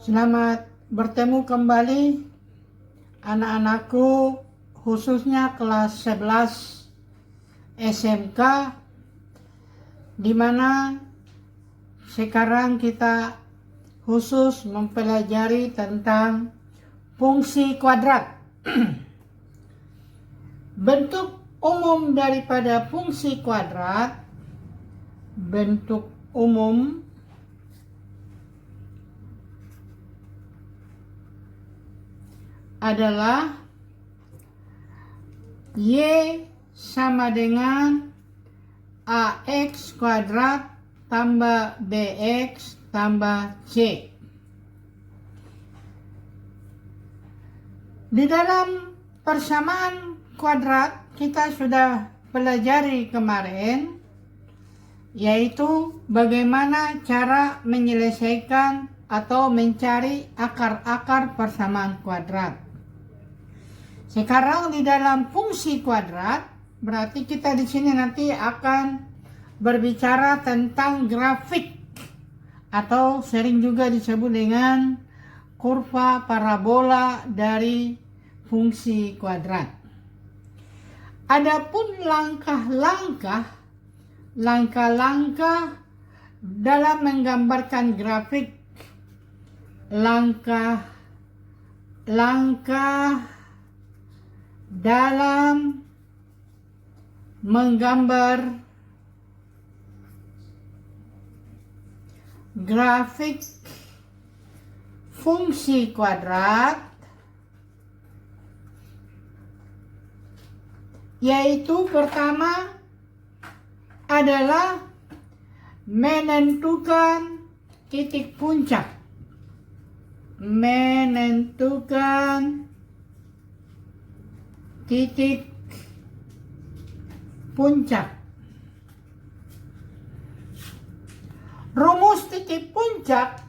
Selamat bertemu kembali anak-anakku, khususnya kelas 11 SMK, di mana sekarang kita khusus mempelajari tentang fungsi kuadrat. Bentuk umum daripada fungsi kuadrat, bentuk umum adalah Y sama dengan AX kuadrat tambah BX tambah C. Di dalam persamaan kuadrat kita sudah pelajari kemarin, yaitu bagaimana cara menyelesaikan atau mencari akar-akar persamaan kuadrat. Sekarang di dalam fungsi kuadrat, berarti kita di sini nanti akan berbicara tentang grafik atau sering juga disebut dengan kurva parabola dari fungsi kuadrat. Adapun langkah-langkah dalam menggambarkan grafik, langkah dalam menggambar grafik fungsi kuadrat, yaitu pertama adalah menentukan titik puncak. Menentukan titik puncak. Rumus titik puncak,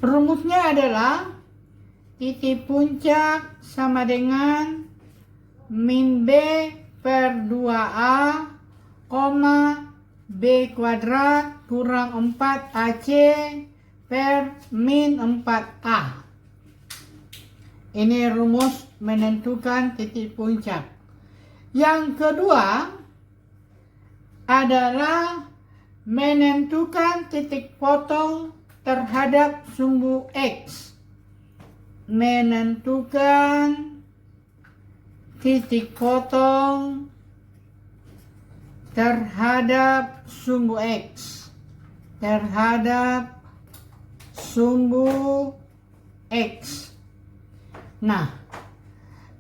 rumusnya adalah titik puncak sama dengan min B per 2A, B kuadrat kurang 4AC per min 4A. Ini rumus menentukan titik puncak. Yang kedua adalah menentukan titik potong terhadap sumbu X. Menentukan titik potong terhadap sumbu X. Terhadap sumbu X. Nah,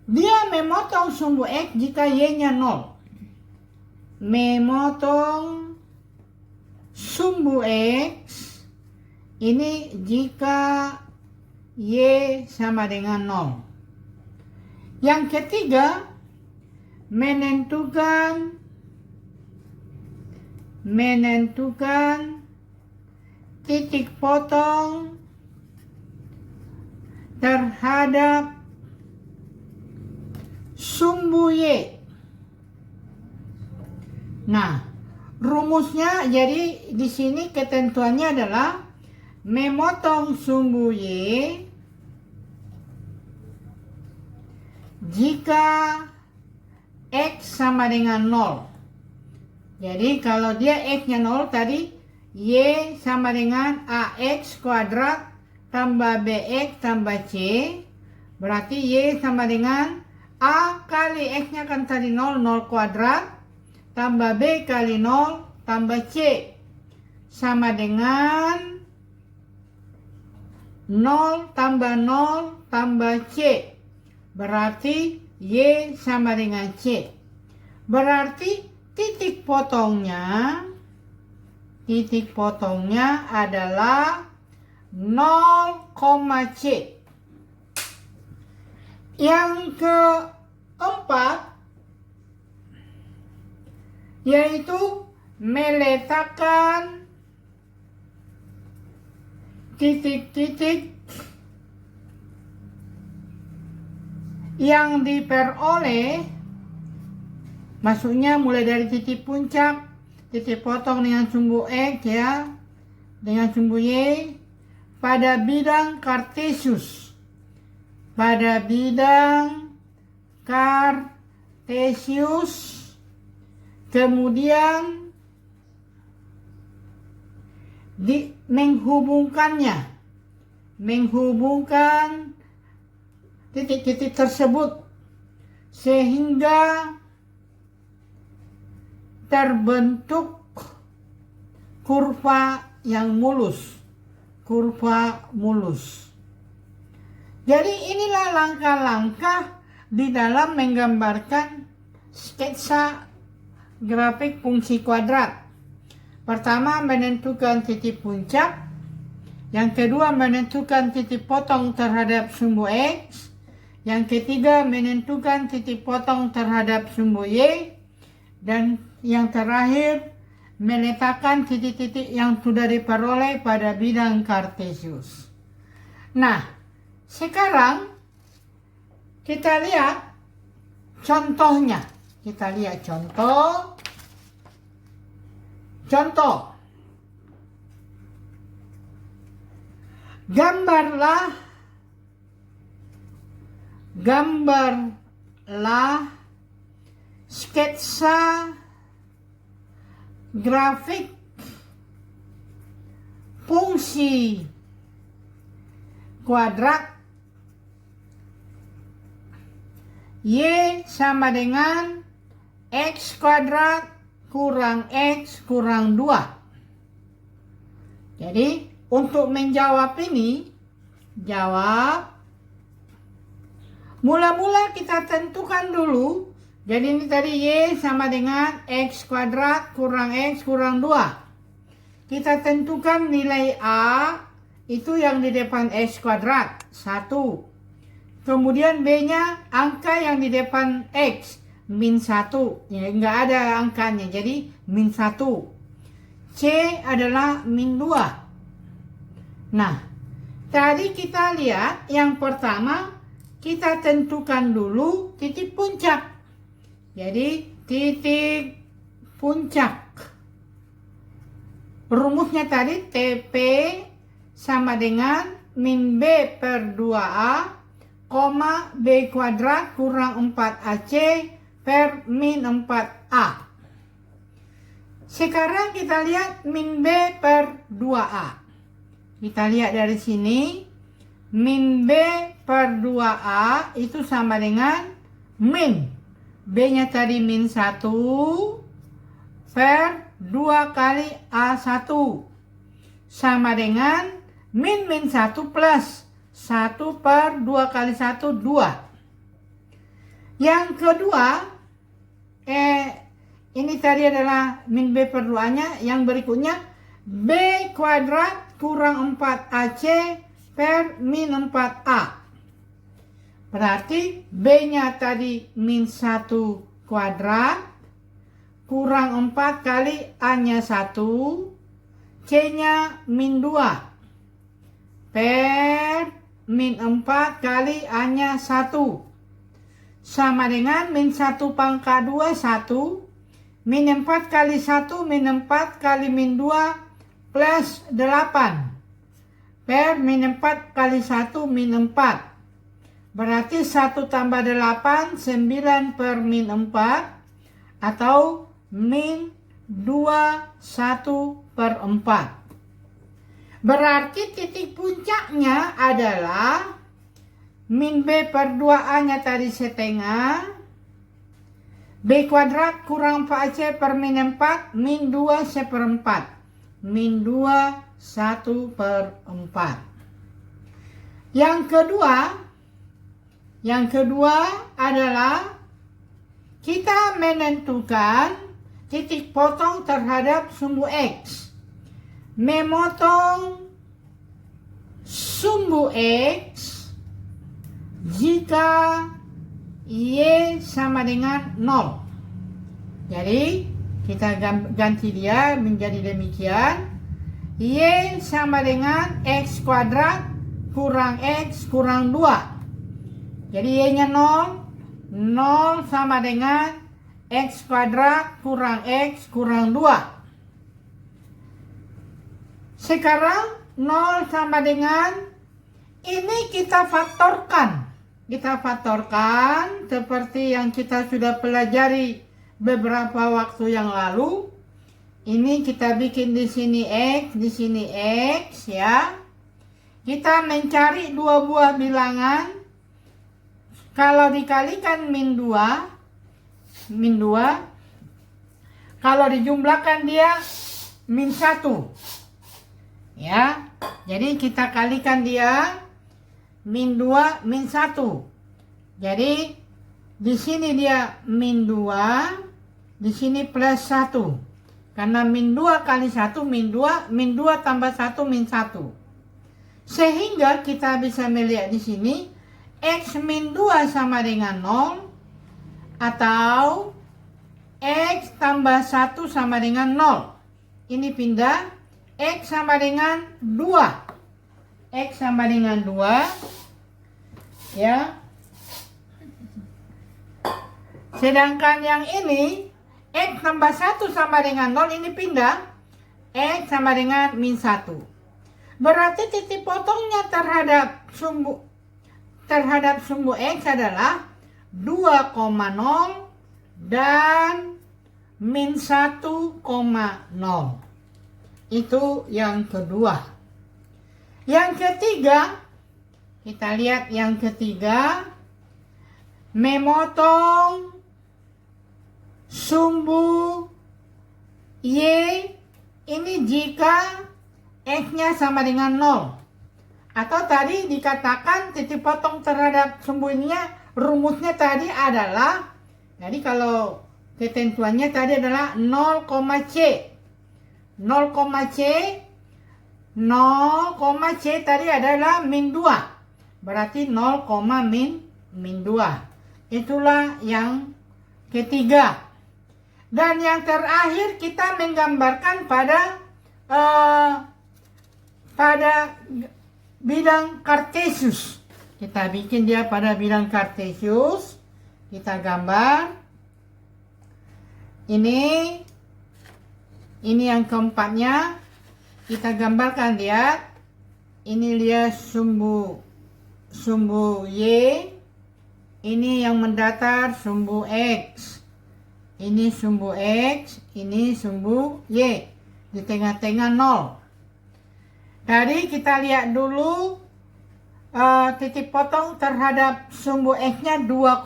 dia memotong sumbu X jika Y-nya 0. Memotong sumbu X ini jika Y sama dengan 0. Yang ketiga, menentukan titik potong terhadap sumbu Y. Nah, rumusnya jadi di sini ketentuannya adalah memotong sumbu Y jika X sama dengan 0. Jadi kalau dia X-nya 0 tadi, Y sama dengan AX kuadrat tambah BX tambah C. Berarti Y sama dengan A kali X-nya kan tadi 0, 0 kuadrat, tambah B kali 0, tambah C. Sama dengan 0 tambah 0 tambah C. Berarti Y sama dengan C. Berarti titik potongnya adalah 0, C. Yang keempat yaitu meletakkan titik-titik yang diperoleh, maksudnya mulai dari titik puncak, titik potong dengan sumbu X ya, dengan sumbu Y, pada bidang kartesius. Pada bidang kartesius, kemudian menghubungkan titik-titik tersebut sehingga terbentuk kurva yang mulus. Jadi inilah langkah-langkah di dalam menggambarkan sketsa grafik fungsi kuadrat. Pertama, menentukan titik puncak. Yang kedua, menentukan titik potong terhadap sumbu X. Yang ketiga, menentukan titik potong terhadap sumbu Y. Dan yang terakhir, meletakkan titik-titik yang sudah diperoleh pada bidang kartesius. Nah, sekarang kita lihat contohnya. Kita lihat contoh. Gambarlah sketsa grafik fungsi kuadrat Y sama dengan X kuadrat kurang X kurang 2. Jadi untuk menjawab ini, mula-mula kita tentukan dulu. Jadi ini tadi Y sama dengan X kuadrat kurang X kurang 2. Kita tentukan nilai A itu yang di depan X kuadrat 1. Kemudian B-nya angka yang di depan X min 1. Ya, nggak ada angkanya, jadi min 1. C adalah min 2. Nah, tadi kita lihat yang pertama, kita tentukan dulu titik puncak. Jadi titik puncak. Rumusnya tadi TP sama dengan min B per 2A, B kuadrat kurang 4AC per min 4A. Sekarang kita lihat min B per 2A. Kita lihat dari sini, min B per 2A itu sama dengan min. B-nya tadi min 1 per 2 kali A1. Sama dengan min 1 plus 1 per 2 kali 1, 2. Yang kedua, ini tadi adalah min B per 2-nya. Yang berikutnya, B kuadrat kurang 4AC per min 4A. Berarti B-nya tadi min 1 kuadrat kurang 4 kali A-nya 1, C-nya min 2 per min 4 kali A-nya 1 sama dengan min 1 pangkat 2, 1, min 4 kali 1, min 4 kali min 2 plus 8 per min 4 kali 1, min 4. Berarti 1 tambah 8, 9 per min 4 atau min 21 per 4. Berarti titik puncaknya adalah min B per 2A-nya tadi setengah, B kuadrat kurang 4AC per min 4, min 2 seperempat, min 2 1 per 4. Yang kedua adalah kita menentukan titik potong terhadap sumbu X. Memotong sumbu X jika Y sama dengan 0. Jadi kita ganti dia menjadi demikian. Y sama dengan X kuadrat kurang X kurang 2. Jadi Y-nya 0, 0 sama dengan X kuadrat kurang X kurang 2. Sekarang 0 sama dengan ini kita faktorkan. Kita faktorkan seperti yang kita sudah pelajari beberapa waktu yang lalu. Ini kita bikin di sini X, di sini X ya. Kita mencari dua buah bilangan. Kalau dikalikan min 2, kalau dijumlahkan dia min 1. Ya. Jadi kita kalikan dia min 2 min 1. Jadi di sini dia min 2, di sini plus 1. Karena min 2 kali 1 min 2, min 2 tambah 1 min 1. Sehingga kita bisa melihat di sini X min 2 sama dengan 0 atau X tambah 1 sama dengan 0. Ini pindah X sama dengan 2. X sama dengan 2 ya. Sedangkan yang ini X tambah 1 sama dengan 0 ini pindah X sama dengan min 1. Berarti titik potongnya terhadap sumbu X adalah 2,0 dan min 1,0. Itu yang kedua. Yang ketiga, kita lihat yang ketiga, memotong sumbu Y ini jika X-nya sama dengan 0. Atau tadi dikatakan titik potong terhadap sumbu ininya, rumusnya tadi adalah, jadi kalau ketentuannya tadi adalah 0, C. 0, C tadi adalah min 2. Berarti 0, min 2. Itulah yang ketiga. Dan yang terakhir kita menggambarkan pada bidang Cartesius. Kita bikin dia pada bidang Cartesius. Kita gambar. Ini yang keempatnya. Kita gambarkan dia. Ini dia sumbu Y. Ini yang mendatar sumbu X. Ini sumbu X, ini sumbu Y. Di tengah-tengah 0. Tadi kita lihat dulu titik potong terhadap sumbu X-nya 2,0.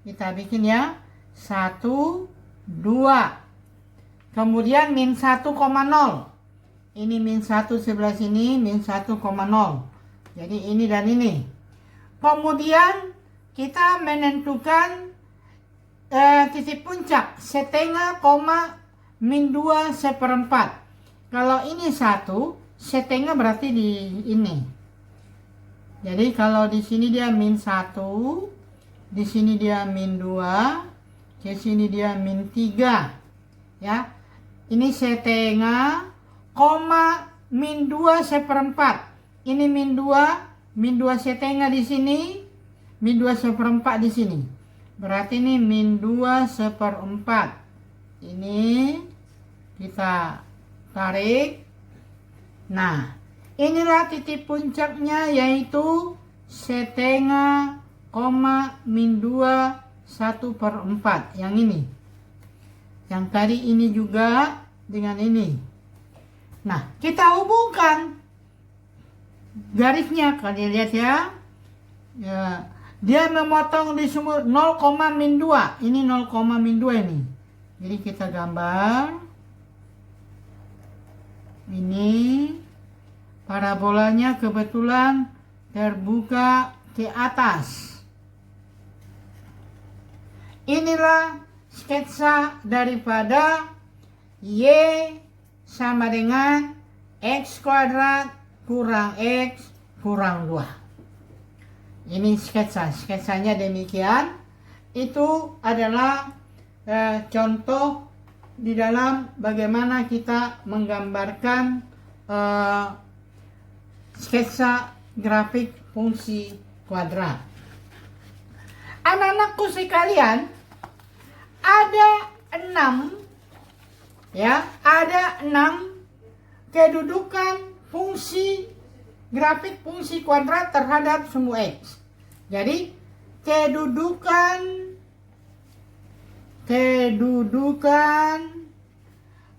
Kita bikin ya. 1, 2. Kemudian min 1,0. Ini min 1 sebelah sini, min 1,0. Jadi ini dan ini. Kemudian kita menentukan titik puncak setengah, min 2 seperempat. Kalau ini 1, setengah berarti di ini. Jadi kalau di sini dia min 1, di sini dia min 2, ke sini dia min 3. Ya. Ini setengah, min 2 seperempat. Ini min 2 setengah di sini, min 2 seperempat di sini. Berarti ini min 2 seperempat. Ini kita tarik. Nah, inilah titik puncaknya yaitu setengah, min 2 1/4. Yang ini. Yang tadi ini juga dengan ini. Nah, kita hubungkan garisnya. Kalian lihat ya. Ya. Dia memotong di sumbu 0, min 2. Ini 0, min 2 ini. Jadi kita gambar. Ini parabolanya kebetulan terbuka ke atas. Inilah sketsa daripada Y sama dengan X kuadrat kurang X kurang 2. Ini sketsanya demikian. Itu adalah contoh di dalam bagaimana kita menggambarkan sketsa grafik fungsi kuadrat. Anak-anakku sekalian, ada 6 kedudukan grafik fungsi kuadrat terhadap sumbu X. Jadi kedudukan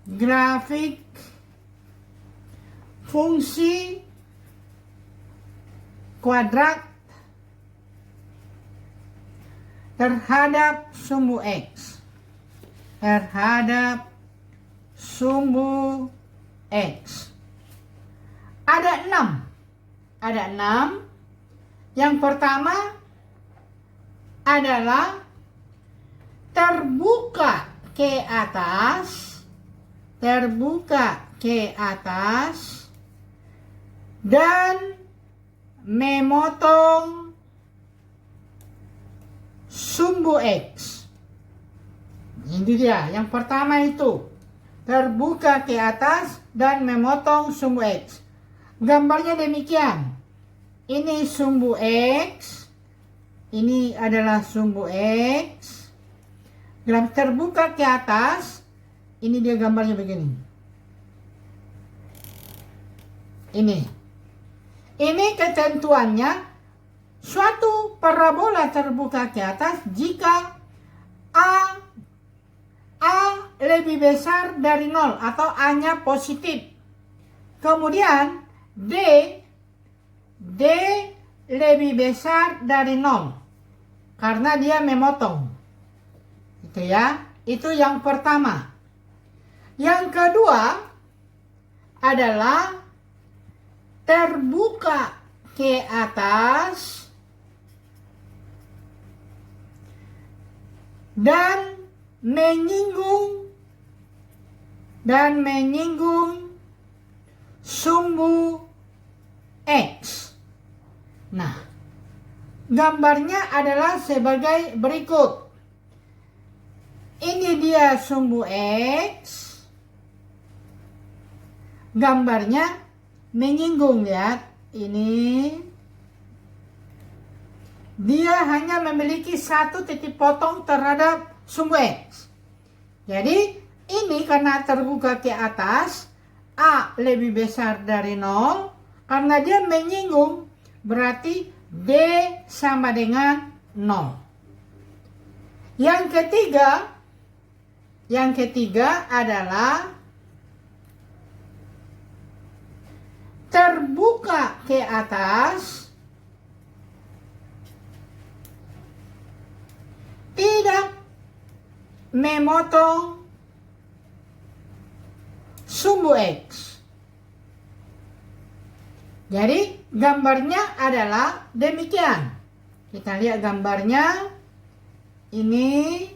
grafik fungsi kuadrat terhadap sumbu X. Ada 6. Yang pertama adalah terbuka ke atas dan memotong sumbu X. Ini dia, yang pertama itu terbuka ke atas dan memotong sumbu X. Gambarnya demikian. Ini sumbu X. Ini adalah sumbu X. Terbuka ke atas. Ini dia gambarnya begini. Ini ketentuannya, suatu parabola terbuka ke atas jika A lebih besar dari 0 atau A-nya positif. Kemudian D lebih besar dari 0 karena dia memotong. Itu ya, itu yang pertama. Yang kedua adalah terbuka ke atas dan menyinggung sumbu X. Nah, gambarnya adalah sebagai berikut. Ini dia sumbu X. Gambarnya menyinggung, lihat. Ini dia hanya memiliki satu titik potong terhadap sumbu X. Jadi ini karena terbuka ke atas, A lebih besar dari 0. Karena dia menyinggung, berarti D sama dengan 0. Yang ketiga adalah terbuka ke atas, tidak memotong sumbu X. Jadi gambarnya adalah demikian. Kita lihat gambarnya. Ini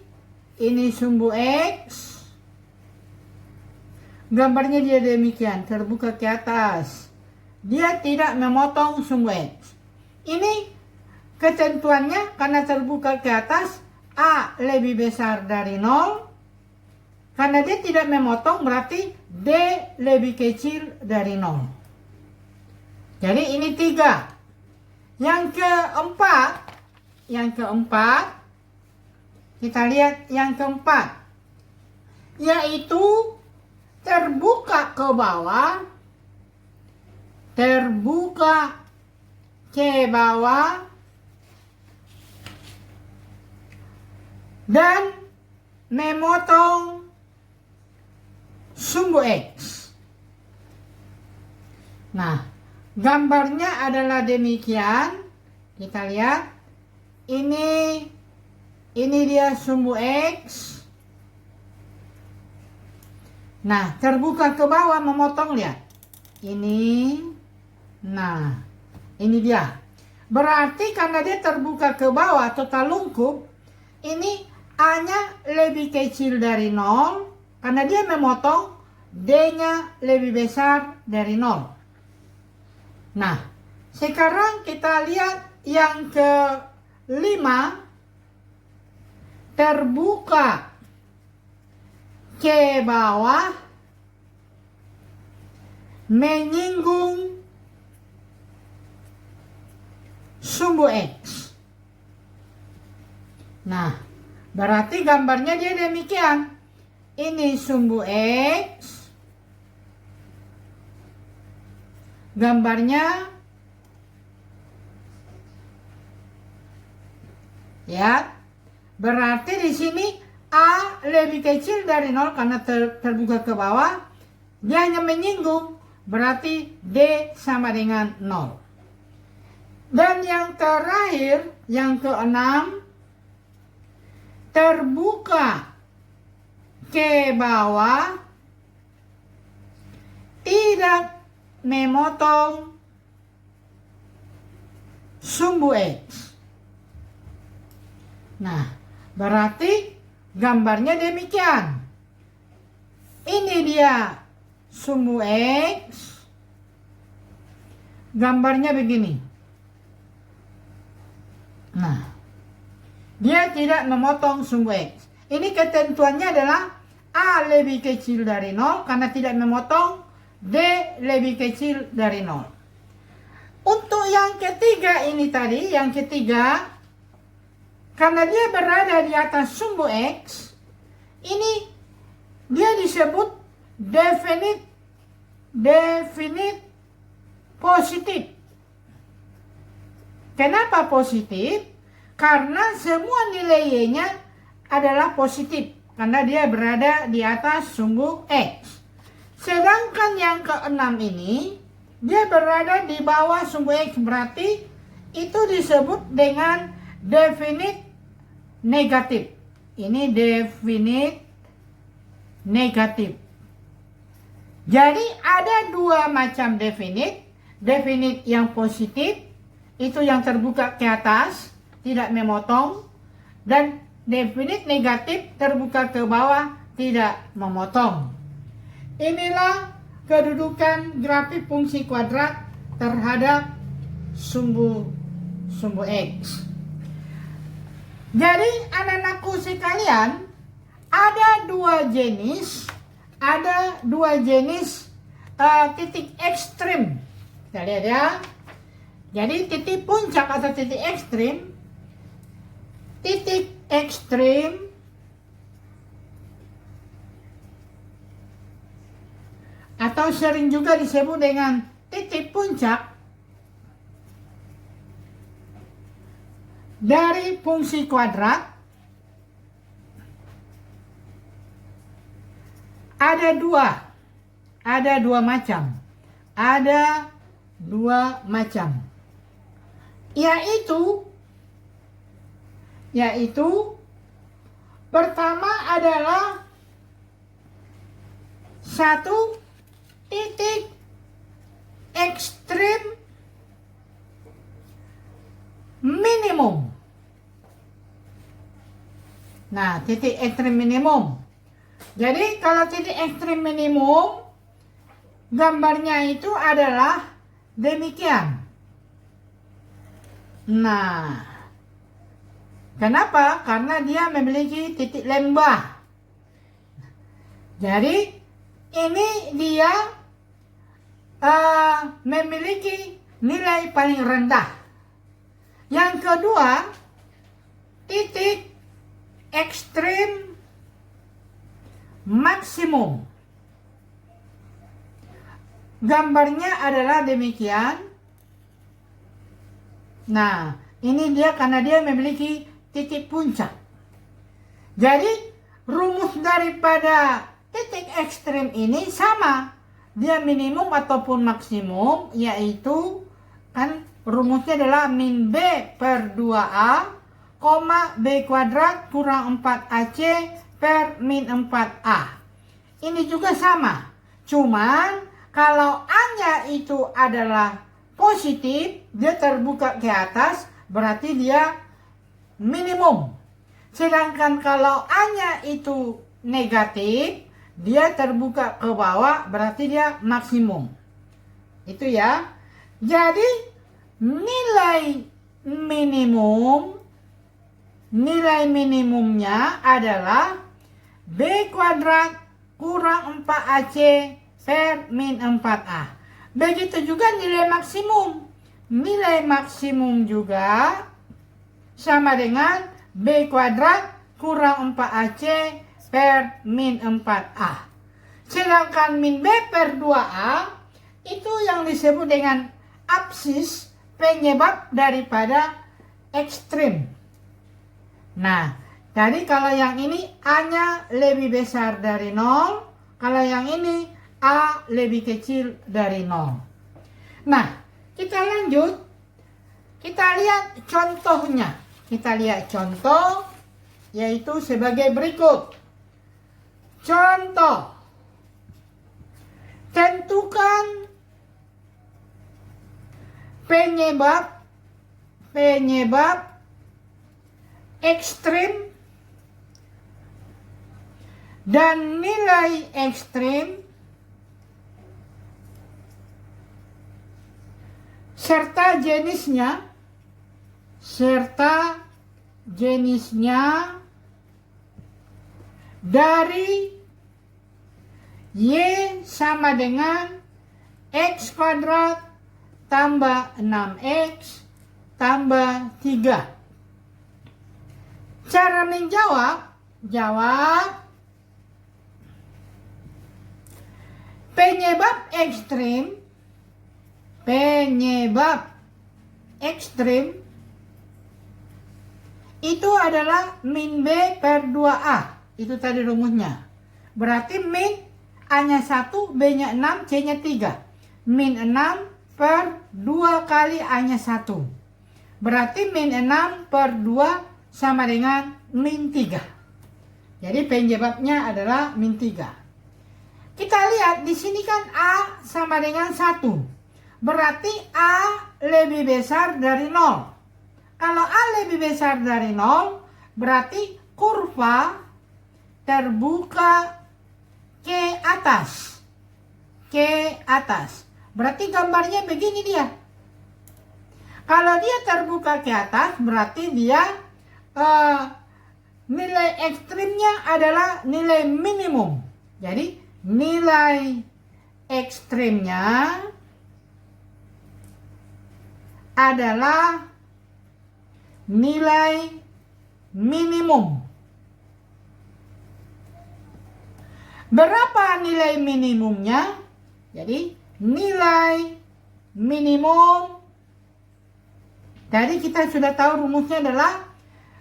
sumbu X. Gambarnya dia demikian, terbuka ke atas. Dia tidak memotong sumbu X. Ini ketentuannya karena terbuka ke atas, A lebih besar dari 0. Karena dia tidak memotong, berarti D lebih kecil dari 0. Jadi ini 3. Yang keempat, kita lihat yang keempat, yaitu terbuka ke bawah, dan memotong sumbu X. Nah, gambarnya adalah demikian. Kita lihat. Ini dia sumbu X. Nah, terbuka ke bawah memotong, lihat. Nah, ini dia. Berarti karena dia terbuka ke bawah atau lungkup, ini A-nya lebih kecil dari 0. Karena dia memotong, D-nya lebih besar dari 0. Nah, sekarang kita lihat yang kelima. Terbuka ke bawah, menyinggung sumbu X. Nah, berarti gambarnya dia demikian. Ini sumbu X. gambarnya ya. Berarti di sini A lebih kecil dari 0 karena terbuka ke bawah. Dia hanya menyinggung, berarti D sama dengan 0. Dan yang terakhir, yang keenam, terbuka ke bawah, tidak memotong sumbu X. Nah, berarti gambarnya demikian. Ini dia sumbu X. Gambarnya begini. Nah, dia tidak memotong sumbu X. Ini ketentuannya adalah A lebih kecil dari 0 karena tidak memotong, D lebih kecil dari 0. Untuk yang ketiga ini tadi, yang ketiga, karena dia berada di atas sumbu X, ini dia disebut definite positif. Kenapa positif? Karena semua nilai Y-nya adalah positif, karena dia berada di atas sumbu X. Sedangkan yang keenam ini, dia berada di bawah sumbu X, berarti itu disebut dengan definite negatif. Ini definite negatif. Jadi ada dua macam definite. Definite yang positif, itu yang terbuka ke atas, tidak memotong. Dan definite negatif, terbuka ke bawah, tidak memotong. Inilah kedudukan grafik fungsi kuadrat terhadap sumbu X. Jadi anak-anakku sekalian, ada dua jenis titik ekstrim. Kita lihat ya. Jadi titik puncak atau titik ekstrim atau sering juga disebut dengan titik puncak dari fungsi kuadrat ada dua macam. Yaitu pertama adalah satu titik ekstrim minimum. Nah, titik ekstrim minimum. Jadi kalau titik ekstrim minimum, gambarnya itu adalah demikian. Nah, kenapa? Karena dia memiliki titik lembah. Jadi ini dia memiliki nilai paling rendah. Yang kedua, titik ekstrim maksimum. Gambarnya adalah demikian. Nah, ini dia karena dia memiliki titik puncak. Jadi, rumus daripada titik ekstrim ini sama. Dia minimum ataupun maksimum, yaitu kan rumusnya adalah min B per 2A, B kuadrat kurang 4AC per min 4A. Ini juga sama. Cuman kalau A-nya itu adalah positif, dia terbuka ke atas, berarti dia minimum. Sedangkan kalau A-nya itu negatif, dia terbuka ke bawah, berarti dia maksimum. Itu ya. Jadi nilai minimumnya adalah B kuadrat kurang 4AC per min 4A. Begitu juga nilai maksimum. Nilai maksimum juga sama dengan B kuadrat kurang 4AC per min 4A. Sedangkan min B per 2A Itu yang disebut dengan absis, penyebab daripada ekstrim. Nah, jadi kalau yang ini A-nya lebih besar dari 0, kalau yang ini A lebih kecil dari 0. Nah, kita lanjut. Kita lihat contohnya. Kita lihat contoh, yaitu sebagai berikut. Contoh. Tentukan penyebab ekstrim dan nilai ekstrim serta jenisnya dari Y sama dengan X kuadrat tambah 6X tambah 3. Cara menjawab, penyebab ekstrim itu adalah min B per 2A. Itu tadi rumusnya. Berarti min A-nya 1, B-nya 6, C-nya 3. Min 6 per 2 kali A-nya 1. Berarti min 6 per 2 sama dengan min 3. Jadi penyebabnya adalah min 3. Kita lihat di sini kan A sama dengan 1. Berarti A lebih besar dari 0. Kalau A lebih besar dari 0, berarti kurva terbuka ke atas. Berarti gambarnya begini dia. Kalau dia terbuka ke atas, berarti dia nilai ekstrimnya adalah nilai minimum. Jadi nilai ekstrimnya adalah nilai minimum. Berapa nilai minimumnya? Jadi nilai minimum, tadi kita sudah tahu rumusnya adalah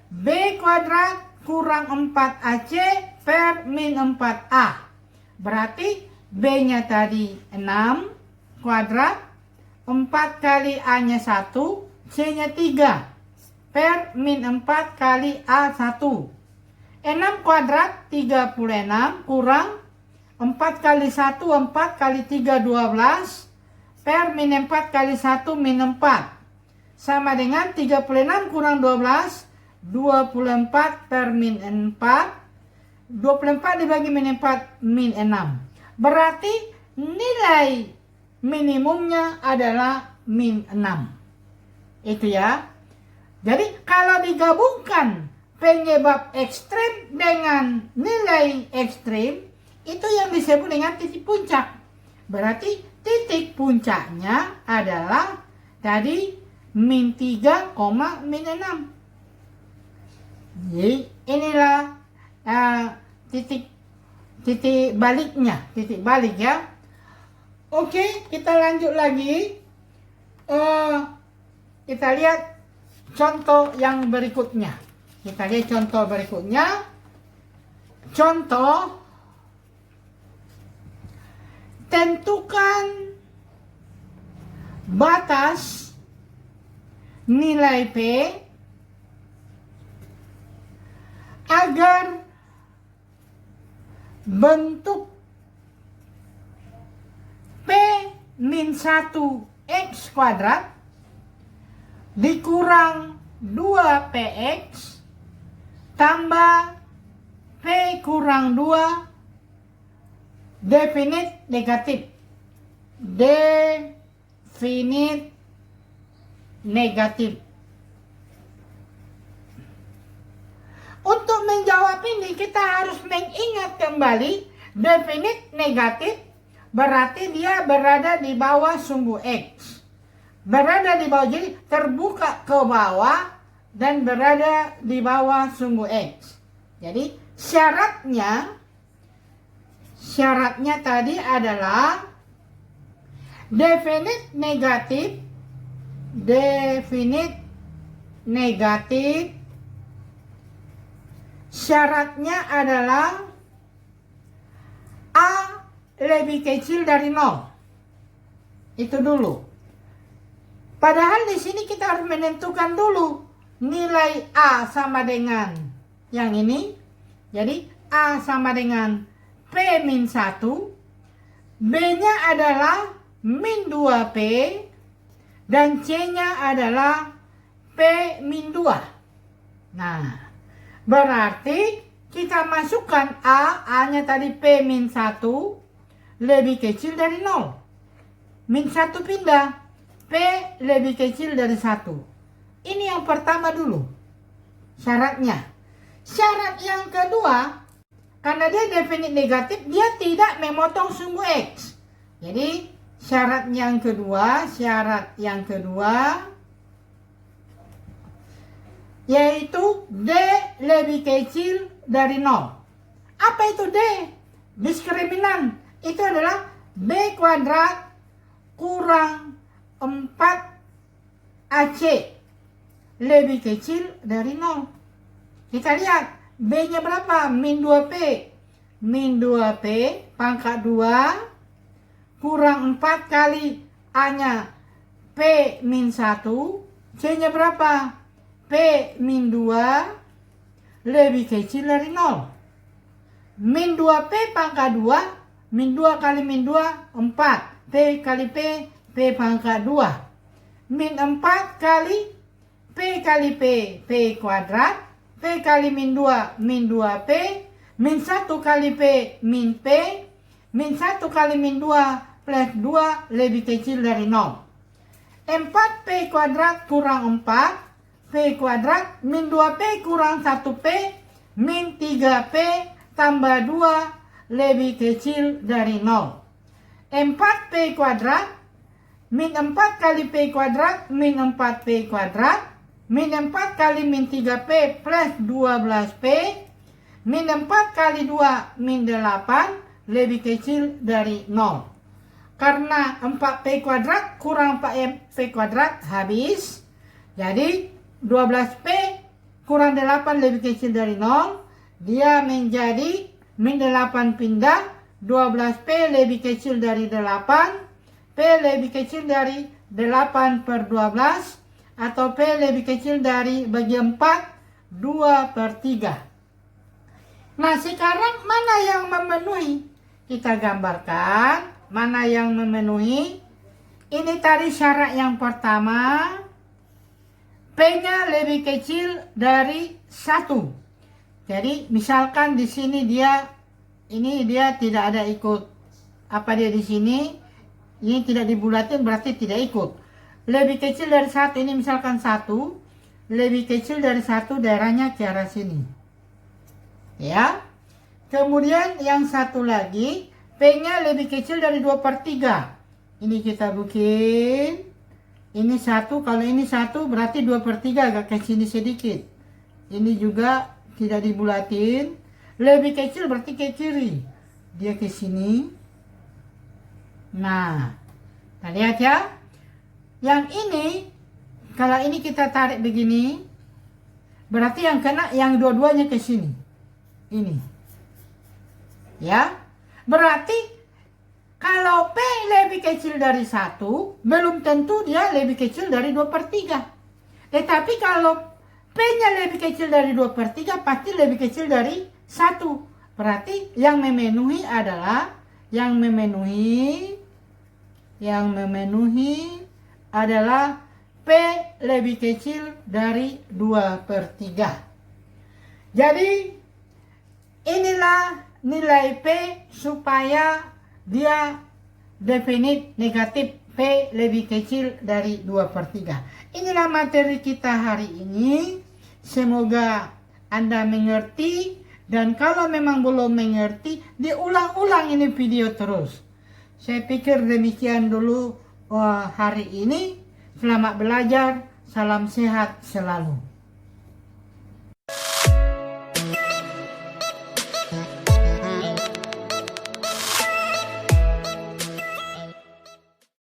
B kuadrat kurang 4AC per min 4A. Berarti B-nya tadi 6 kuadrat, 4 kali A-nya 1, C-nya 3 per min 4 kali A1. 6 kuadrat 36 kurang 4 kali 1, 4 kali 3, 12 per min 4 kali 1, min 4 sama dengan 36 kurang 12, 24 per min 4, 24 dibagi min 4, min 6. Berarti nilai minimumnya adalah min 6. Itu ya. Jadi kalau digabungkan penyebab ekstrim dengan nilai ekstrim, itu yang disebut dengan titik puncak. Berarti titik puncaknya adalah tadi min 3, min 6. Jadi inilah titik baliknya, titik balik ya. Oke, kita lanjut lagi. Kita lihat contoh yang berikutnya. Contoh, tentukan batas nilai P agar bentuk P min 1X kuadrat dikurang 2PX tambah P kurang 2 definite negatif. Untuk menjawab ini kita harus mengingat kembali definite negatif, berarti dia berada di bawah sumbu X. Berada di bawah, jadi terbuka ke bawah dan berada di bawah sumbu X. Jadi syaratnya tadi adalah Definite negatif syaratnya adalah A lebih kecil dari 0. Itu dulu. Padahal di sini kita harus menentukan dulu nilai A sama dengan yang ini. Jadi A sama dengan P-1. B-nya adalah min 2P. Dan C-nya adalah P-2. Nah, berarti kita masukkan A-nya tadi P-1 lebih kecil dari 0. Min 1 pindah, P lebih kecil dari 1. Ini yang pertama dulu, syaratnya. Syarat yang kedua, karena dia definite negatif, dia tidak memotong sumbu X. Jadi, syarat yang kedua yaitu D lebih kecil dari 0. Apa itu D? Diskriminan. Itu adalah B kuadrat kurang 4AC lebih kecil dari 0. Kita lihat B-nya berapa? Min 2P. Min 2P pangkat 2 kurang 4 kali A-nya P-1. C-nya berapa? P-2 lebih kecil dari 0. Min 2P pangkat 2. Min 2 kali min 2, 4. P kali P, P pangkat 2. Min 4 kali P kali P, P kuadrat. P kali min 2, min 2P. Min 1 kali P, min P. Min 1 kali min 2 plus 2 lebih kecil dari 0. 4P kuadrat kurang 4. P kuadrat min 2P kurang 1P min 3P tambah 2 lebih kecil dari 0. 4P kuadrat min 4 kali P kuadrat min 4P kuadrat min 4 kali min 3P plus 12P min 4 kali 2 min 8 lebih kecil dari 0. Karena 4P kuadrat kurang 4P kuadrat habis. Jadi 12P kurang 8 lebih kecil dari 0. Dia menjadi min 8 pindah. 12P lebih kecil dari 8. P lebih kecil dari 8 per 12. Atau P lebih kecil dari bagi 4, 2/3. Nah, sekarang mana yang memenuhi? Kita gambarkan mana yang memenuhi. Ini tadi syarat yang pertama. P-nya lebih kecil dari 1. Jadi misalkan di sini dia tidak ada ikut apa dia di sini. Ini tidak dibulatin berarti tidak ikut. Lebih kecil dari 1 ini misalkan 1. Lebih kecil dari 1 daerahnya ke arah sini. Ya. Kemudian yang satu lagi P-nya lebih kecil dari 2/3. Ini kita bikin. Ini 1, kalau ini 1 berarti 2/3 agak ke sini sedikit. Ini juga tidak dibulatin. Lebih kecil berarti ke kiri. Dia ke sini. Nah, kita lihat ya. Yang ini, kalau ini kita tarik begini, berarti yang kena yang dua-duanya ke sini. Ini. Ya. Berarti kalau P lebih kecil dari 1, belum tentu dia lebih kecil dari 2/3. Tetapi kalau P-nya lebih kecil dari 2/3, pasti lebih kecil dari 1. Berarti yang memenuhi adalah P lebih kecil dari 2/3. Jadi, inilah nilai P supaya dia definite negatif. P lebih kecil dari 2/3. Inilah materi kita hari ini. Semoga Anda mengerti. Dan kalau memang belum mengerti, diulang-ulang ini video terus. Saya pikir demikian dulu hari ini. Selamat belajar. Salam sehat selalu.